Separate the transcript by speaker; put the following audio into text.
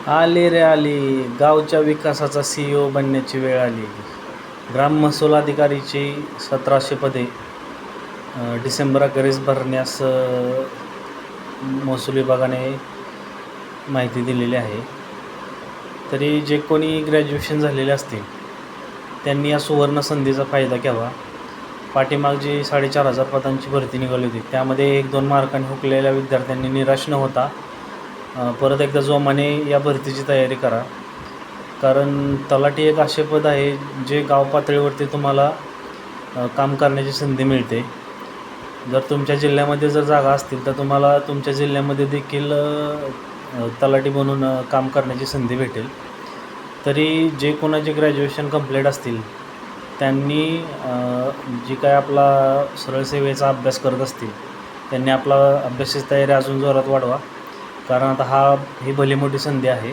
Speaker 1: आली रे आली, गावच्या विकासाचा CEO बनण्याची वेळ आली. ग्राम महसूल अधिकारीची 1700 पदे डिसेंबरअखेरीस भरण्यास महसूल विभागाने माहिती दिलेली आहे. तरी जे कोणी ग्रॅज्युएशन झालेले असतील त्यांनी या सुवर्ण संधीचा फायदा घ्यावा. पाठीमाग जी 4500 पदांची भरती निघाली होती त्यामध्ये 1-2 मार्कांनी हुकलेल्या विद्यार्थ्यांनी निराश न होता परत एकदा जोमाने या भरतीची तयारी करा. कारण तलाठी एक असे पद आहे जे गाव पातळीवरती तुम्हाला काम करण्याची संधी मिळते. जर तुमच्या जिल्ह्यामध्ये जर जागा असतील तर तुम्हाला तुमच्या जिल्ह्यामध्ये देखील तलाठी बनून काम करण्याची संधी भेटेल. तरी जे कोणाचे ग्रॅज्युएशन कंप्लीट असतील त्यांनी जी काय आपला सरळ सेवेचा अभ्यास करत असतील त्यांनी आपला अभ्यासाची तयारी अजून जोरात वाढवा. कारण आता ही भली मोठी संधी आहे.